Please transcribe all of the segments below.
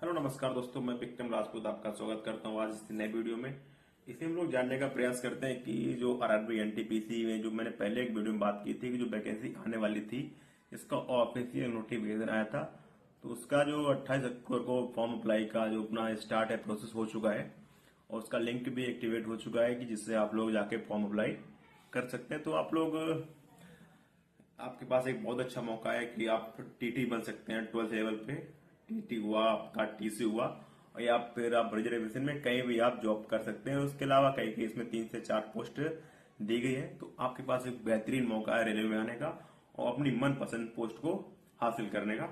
Hello नमस्कार दोस्तों, मैं विक्रम राजपूत आपका स्वागत करता हूं आज इस नए वीडियो में। इसमें हम लोग जानने का प्रयास करते हैं कि जो आरआरबी एनटीपीसी में जो मैंने पहले एक वीडियो में बात की थी कि जो वैकेंसी आने वाली थी, इसका ऑफिशियल नोटिफिकेशन आया था। तो उसका जो 28 अक्टूबर को फॉर्म अप्लाई का जो अपना स्टार्ट है प्रोसेस हो चुका है और उसका लिंक भी एक्टिवेट हो चुका है कि जिससे आप लोग जाके फॉर्म अप्लाई कर सकते हैं। तो आप लोग, आपके पास एक बहुत अच्छा मौका है कि आप टीटी बन सकते हैं 12th लेवल पे। टीटी हुआ आपका, टीसी हुआ, और या फिर आप रिजर्वेशन में कहीं भी आप जॉब कर सकते हैं। उसके अलावा कई केस में 3 से 4 पोस्ट दी गई है। तो आपके पास एक बेहतरीन मौका है रेलवे में आने का और अपनी मनपसंद पोस्ट को हासिल करने का।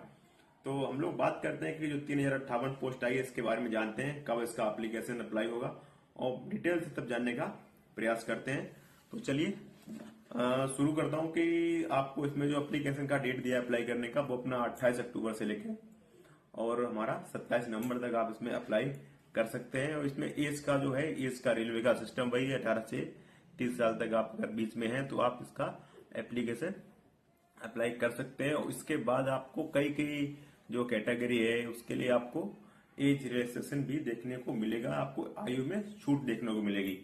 तो हम लोग बात करते हैं कि जो 3058 पोस्ट आई है इसके बारे में जानते हैं, कब इसका एप्लीकेशन अप्लाई होगा और डिटेल से तब जानने का प्रयास करते हैं। तो चलिए शुरू करता हूं कि आपको इसमें जो एप्लीकेशन का डेट दिया है अप्लाई करने का, वो अपना 28 अक्टूबर से लेके और हमारा 27 नवंबर तक आप इसमें अप्लाई कर सकते हैं। और इसमें एज का जो है, एज का रेलवे का सिस्टम वही है, 18 से 30 साल तक आप अगर बीच में हैं तो आप इसका एप्लीकेशन अप्लाई कर सकते हैं। और इसके बाद आपको कई कई जो कैटेगरी है उसके लिए आपको एज रिलैक्सेशन भी देखने को मिलेगा, आपको आयु में छूट देखने को मिलेगी।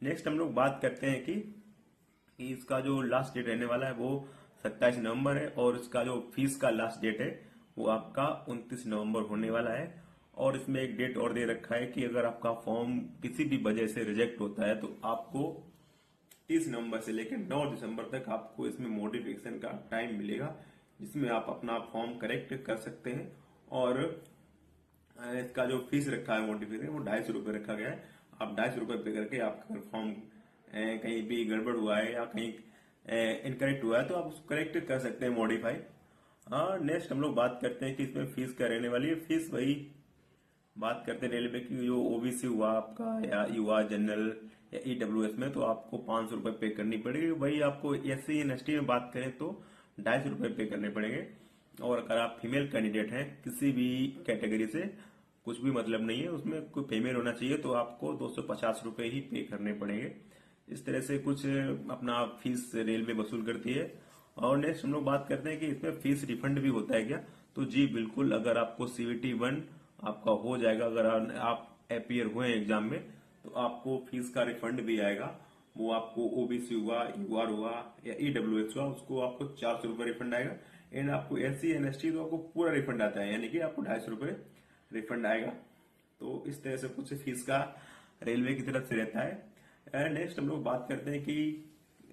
नेक्स्ट हम लोग बात करते हैं कि इसका जो लास्ट डेट रहने वाला है वो 27 नवंबर है और इसका जो फीस का लास्ट डेट है वो आपका 29 नवंबर होने वाला है। और इसमें एक डेट और दे रखा है कि अगर आपका फॉर्म किसी भी वजह से रिजेक्ट होता है तो आपको 30 नवंबर से लेकर 9 दिसंबर तक आपको इसमें मॉडिफिकेशन का टाइम मिलेगा, जिसमें आप अपना फॉर्म करेक्ट कर सकते हैं। और इसका जो फीस रखा है मॉडिफिकेशन, वो 250 रुपये रखा गया है। आप 250 रुपये पे करके आपका फॉर्म कहीं भी गड़बड़ हुआ है या कहीं इनकरेक्ट हुआ है तो आप उसको करेक्ट कर सकते हैं, मॉडिफाई। हाँ, नेक्स्ट हम लोग बात करते हैं कि इसमें फीस क्या रहने वाली है। फीस वही बात करते हैं रेलवे की, जो ओबीसी हुआ आपका या युवा जनरल या ईडब्ल्यूएस में, तो आपको 500 रुपये पे करनी पड़ेगी। वही आपको एससी एनएसटी में बात करें तो 250 रुपये पे करने पड़ेंगे। और अगर आप फीमेल कैंडिडेट हैं किसी भी कैटेगरी से, कुछ भी मतलब नहीं है उसमें, कोई फीमेल होना चाहिए, तो आपको 250 रुपये ही पे करने पड़ेंगे। इस तरह से कुछ अपना फीस रेलवे वसूल करती है। और नेक्स्ट हम लोग बात करते हैं कि इसमें फीस रिफंड भी होता है क्या। तो जी बिल्कुल, अगर आपको CVT 1 आपका हो जाएगा, अगर आप अपीयर हुए एग्जाम में, तो आपको फीस का रिफंड भी आएगा। वो आपको ओबीसी हुआ, यूआर हुआ या ईडब्ल्यूएस हुआ, उसको आपको 400 रुपये रिफंड आएगा। एंड आपको एससी एनएसटी तो आपको पूरा रिफंड आता है, यानी कि आपको 250 रुपये रिफंड आएगा। तो इस तरह से कुछ फीस का रेलवे की तरफ से रहता है। नेक्स्ट हम लोग बात करते हैं कि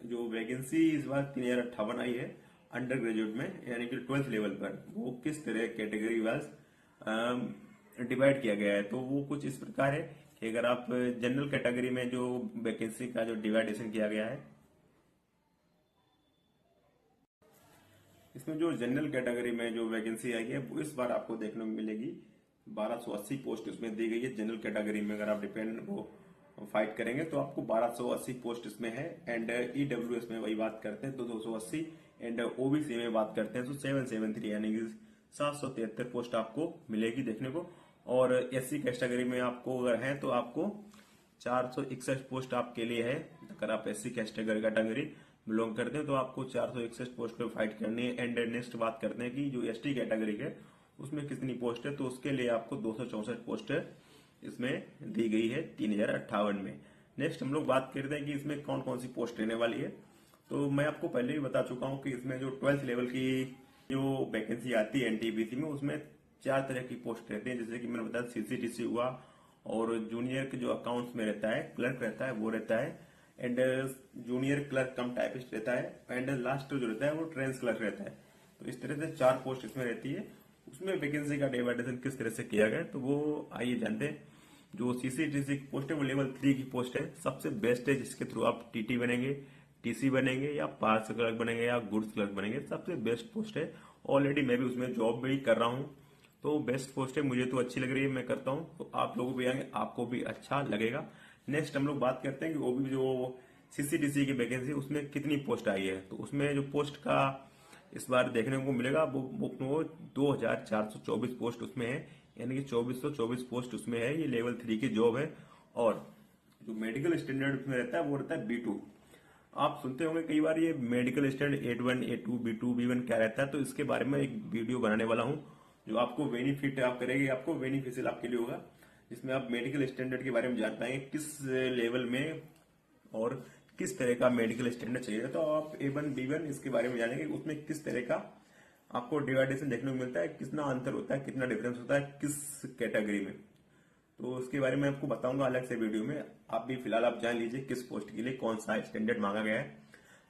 जो वैकेंसी इस बार 3058 आई है अंडर ग्रेजुएट में, यानी कि 12th लेवल पर, वो किस तरह कैटेगरी वाइज डिवाइड किया गया है। तो वो कुछ इस प्रकार है कि अगर आप जनरल कैटेगरी में जो वैकेंसी का जो डिवाइडेशन किया गया है, इसमें जो जनरल कैटेगरी में जो वैकेंसी आई है वो इस बार आपको देखने को मिलेगी 1280 पोस्ट इसमें दी गई है। जनरल कैटेगरी में अगर आप डिपेंड वो फाइट करेंगे तो आपको 1280 पोस्ट इसमें है। एंड ईडब्ल्यूएस में वही बात करते हैं तो 280, एंड ओबीसी में बात करते हैं तो 773, यानी कि 773 पोस्ट आपको मिलेगी देखने को। और एससी कैटेगरी में आपको अगर है तो आपको 461 पोस्ट आपके लिए है। अगर आप एससी कैटेगरी बिलोंग करते हैं तो आपको 461 पोस्ट पे फाइट करनी है। एंड नेक्स्ट बात करते हैं कि जो एसटी कैटेगरी है उसमें कितनी पोस्ट है, तो उसके लिए आपको 264 पोस्ट इसमें दी गई है 3058 में। नेक्स्ट हम लोग बात करते हैं कि इसमें कौन कौन सी पोस्ट रहने वाली है। तो मैं आपको पहले ही बता चुका हूं कि इसमें जो 12th लेवल की जो वैकेंसी आती है एनटीपीसी में, उसमें 4 तरह की पोस्ट रहती है। जैसे कि मैंने बताया सीसीटीसी हुआ, और जूनियर के जो अकाउंट्स में रहता है, क्लर्क रहता है वो रहता है, and junior clerk come typist रहता है, एंड लास्ट जो रहता है वो ट्रेंस क्लर्क रहता है। तो इस तरह से 4 पोस्ट इसमें रहती है। उसमें वैकेंसी का डिवाइडेशन किस तरह से किया गया तो वो आइए जानते हैं। जो सीसीटीसी की पोस्ट है वो लेवल 3 की पोस्ट है, सबसे बेस्ट है, जिसके थ्रू आप टीटी बनेंगे, टीसी बनेंगे या पार्सल क्लर्क बनेंगे या गुड्स क्लर्क बनेंगे, सबसे बेस्ट पोस्ट है। ऑलरेडी मैं भी उसमें जॉब भी कर रहा हूं, तो बेस्ट पोस्ट है, मुझे तो अच्छी लग रही है, मैं करता हूं। तो आप लोग भी आएंगे, आपको भी अच्छा लगेगा। नेक्स्ट हम लोग बात करते हैं कि वो भी जो सीसीटीसी की वैकेंसी उसमें कितनी पोस्ट आई है। तो उसमें जो पोस्ट का इस बार देखने को मिलेगा वो 2424 पोस्ट उसमें है, यानी कि 2424 पोस्ट उसमें है। ये लेवल 3 की जॉब है। और जो मेडिकल स्टैंडर्ड उसमें रहता है वो रहता है B2। आप सुनते होंगे कई बार ये medical standard A1, A2, B2, B1 क्या रहता है, तो इसके बारे में एक वीडियो बनाने वाला हूं। जो आपको बेनिफिट आप करेगी, आपको बेनिफिशियल आपके लिए होगा, जिसमें आप मेडिकल स्टैंडर्ड के बारे में जान पाएंगे किस लेवल में और किस तरह का मेडिकल स्टैंडर्ड चाहिए। तो आप A1 B1 इसके बारे में जानेंगे, उसमें किस तरह का आपको डिवाइडेशन देखने को मिलता है, कितना अंतर होता है, कितना डिफरेंस होता है किस कैटेगरी में। तो उसके बारे में आपको बताऊंगा अलग से वीडियो में। आप भी फिलहाल आप जान लीजिए किस पोस्ट के लिए कौन सा स्टैंडर्ड मांगा गया है।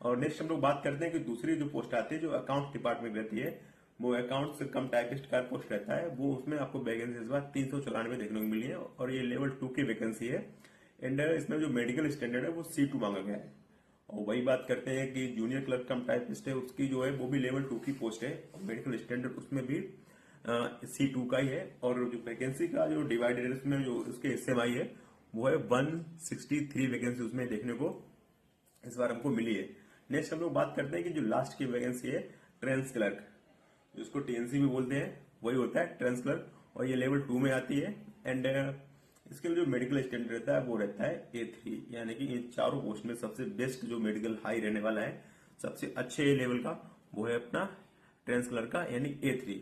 और नेक्स्ट हम लोग बात करते हैं कि दूसरी जो पोस्ट आती है जो अकाउंट्स डिपार्टमेंट रहती है, वो अकाउंट्स कम टाइपिस्ट का पोस्ट रहता है, वो उसमें आपको वैकेंसी इस बार 394 देखने को मिली है और ये लेवल 2 की वैकेंसी है। एंड इसमें जो मेडिकल स्टैंडर्ड है वो C2 मांगा गया है। और वही बात करते हैं कि जूनियर क्लर्क कम टाइपिस्ट है, उसकी जो है वो भी लेवल 2 की पोस्ट है और मेडिकल स्टैंडर्ड उसमें भी C2 का ही है। और जो वैकेंसी का जो डिवाइडेड उसमें जो उसके SMI है वो है 163 वैकेंसी उसमें देखने को इस बार हमको मिली है। नेक्स्ट हम लोग बात करते हैं कि जो लास्ट की वैकेंसी है ट्रेंस क्लर्क, जिसको TNC भी बोलते हैं, वही होता है ट्रेंस क्लर्क, और ये लेवल 2 में आती है। एंड इसके लिए जो मेडिकल स्टैंडर्ड रहता है वो रहता है A3, यानी कि इन चारों पोस्ट में सबसे बेस्ट जो मेडिकल हाई रहने वाला है, सबसे अच्छे लेवल का, वो है अपना ट्रेंस क्लर्क का यानी A3।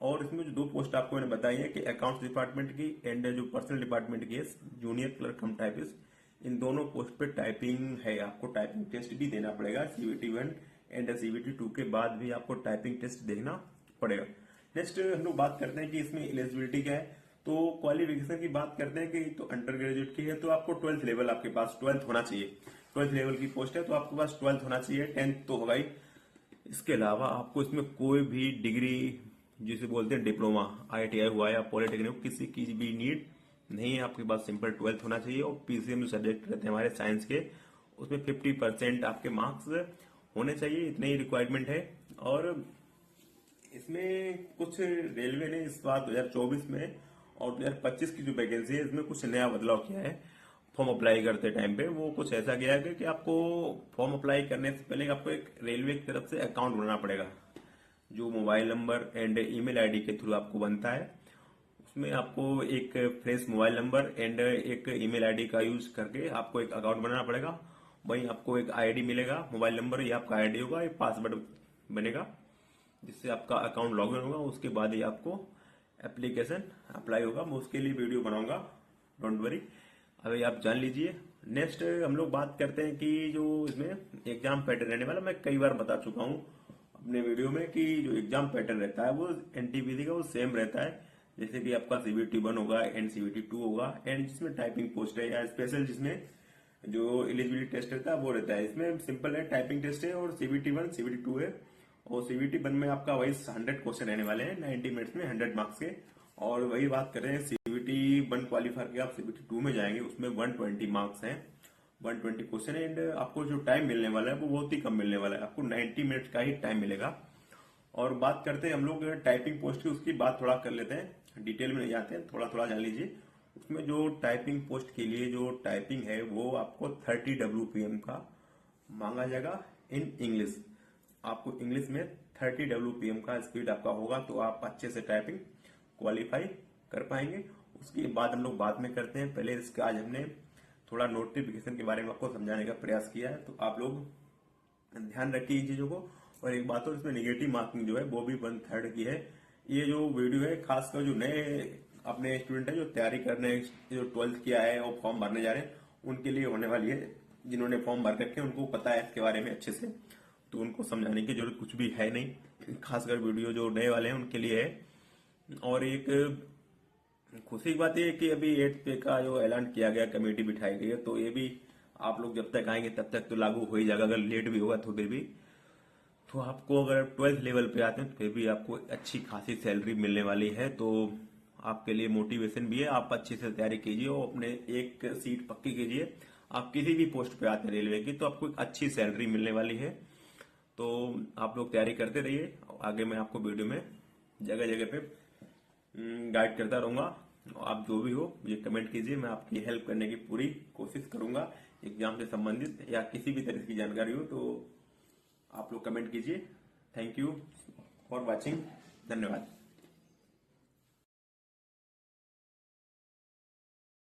और इसमें जो दो पोस्ट आपको मैंने बताई है कि अकाउंट्स डिपार्टमेंट की एंड जो पर्सनल डिपार्टमेंट की है जूनियर क्लर्क कम टाइपिस्ट, इन दोनों पोस्ट पे टाइपिंग है, आपको टाइपिंग टेस्ट भी देना पड़ेगा। CBT 1 एंड CBT 2 के बाद भी आपको टाइपिंग टेस्ट देखना पड़ेगा। नेक्स्ट हम लोग बात करते हैं कि इसमें एलिजिबिलिटी क्या है। तो क्वालिफिकेशन की बात करते हैं कि तो अंडर ग्रेजुएट की है तो आपको 12th लेवल आपके पास 12th होना चाहिए। 12th लेवल की पोस्ट है तो आपके पास 12th होना चाहिए, 10th तो होगा ही। इसके अलावा आपको इसमें कोई भी डिग्री जिसे बोलते हैं डिप्लोमा, ITI हुआ या पॉलिटेक्निक, किसी की भी नीड नहीं है, आपके पास सिंपल 12th होना चाहिए। और PCM जो सब्जेक्ट रहते हैं हमारे साइंस के, उसमें 50% आपके मार्क्स होने चाहिए, इतने ही रिक्वायरमेंट है। और इसमें कुछ रेलवे ने इस बार 2024 में और 2025 की जो वैकेंसी है इसमें कुछ नया बदलाव किया है। फॉर्म अप्लाई करते टाइम पे वो कुछ ऐसा किया है कि आपको फॉर्म अप्लाई करने से पहले आपको एक रेलवे की तरफ से अकाउंट बनाना पड़ेगा, जो mobile number and email ID के थ्रू आपको बनता है। उसमें आपको एक फ्रेश मोबाइल नंबर एंड एक ईमेल आईडी का यूज करके आपको एक अकाउंट बनाना पड़ेगा। वहीं आपको एक आईडी मिलेगा, मोबाइल नंबर ये आपका आईडी होगा, एक पासवर्ड बनेगा जिससे आपका अकाउंट लॉगिन होगा। उसके बाद ही आपको एप्लीकेशन अप्लाई होगा। मैं उसके लिए वीडियो बनाऊंगा, डोंट वरी, अभी आप जान लीजिए। नेक्स्ट हम लोग बात करते हैं कि जो इसमें एग्जाम पैटर्न रहने वाला, मैं कई बार बता चुका हूं अपने वीडियो में कि जो एग्जाम पैटर्न रहता है वो NTPC का वो सेम रहता है। जैसे कि आपका CBT 1 होगा एंड CBT 2 होगा, एंड जिसमें टाइपिंग पोस्ट है या स्पेशल जिसमें जो एलिजिबिलिटी टेस्ट रहता है वो रहता है। इसमें सिंपल है, टाइपिंग टेस्ट है और CBT 1 CBT 2 है। और CBT 1 में आपका वही 100 क्वेश्चन रहने वाले हैं 90 मिनट्स में 100 मार्क्स के। और वही बात करें CBT 1 क्वालिफाई के आप CBT 2 में जाएंगे, उसमें 120 मार्क्स हैं, 120 क्वेश्चन है। एंड आपको जो टाइम मिलने वाला है वो बहुत ही कम मिलने वाला है, आपको 90 मिनट का ही टाइम मिलेगा। और बात करते हैं हम लोग टाइपिंग पोस्ट की, उसकी बात थोड़ा कर लेते हैं, डिटेल में नहीं जाते हैं, थोड़ा थोड़ा जान लीजिए। उसमें जो टाइपिंग पोस्ट के लिए जो टाइपिंग है वो आपको 30 WPM का मांगा जाएगा इन इंग्लिश। आपको इंग्लिश में 30 WPM का स्पीड आपका होगा तो आप अच्छे से टाइपिंग क्वालिफाई कर पाएंगे। उसके बाद हम लोग बाद में करते हैं, पहले इसके आज हमने थोड़ा नोटिफिकेशन के बारे में आपको समझाने का प्रयास किया है, तो आप लोग ध्यान रखिए इन चीजों को। और एक बात और, इसमें नेगेटिव मार्किंग जो है वो भी 1/3 की है। ये जो वीडियो है खासकर जो नए अपने स्टूडेंट है जो तैयारी करने, जो 12th किया है और फॉर्म भरने जा रहे हैं, उनके लिए होने वाली है। जिन्होंने फॉर्म भर रखे हैं उनको पता है इसके बारे में अच्छे से, तो उनको समझाने की जरूरत कुछ भी है नहीं। खासकर वीडियो जो नए वाले हैं उनके लिए है। और एक खुशी की बात यह है कि अभी 8th पे का जो ऐलान किया गया, कमेटी बिठाई गई है, तो ये भी आप लोग जब तक आएंगे तब तक तो लागू हो ही जाएगा। अगर लेट भी होगा तो भी तो आपको, अगर 12th लेवल पे आते हैं तो फिर भी आपको अच्छी खासी सैलरी मिलने वाली है। तो आपके लिए मोटिवेशन भी है, आप अच्छे से तैयारी कीजिए और अपने एक सीट पक्की कीजिए। आप किसी भी पोस्ट पे आते हैं रेलवे की तो आपको एक अच्छी सैलरी मिलने वाली है। तो आप लोग तैयारी करते रहिए, आगे मैं आपको वीडियो में जगह जगह पे गाइड करता रहूंगा। आप जो भी हो मुझे कमेंट कीजिए, मैं आपकी हेल्प करने की पूरी कोशिश करूंगा। एग्जाम से संबंधित या किसी भी तरह की जानकारी हो तो आप लोग कमेंट कीजिए। थैंक यू फॉर वॉचिंग, धन्यवाद।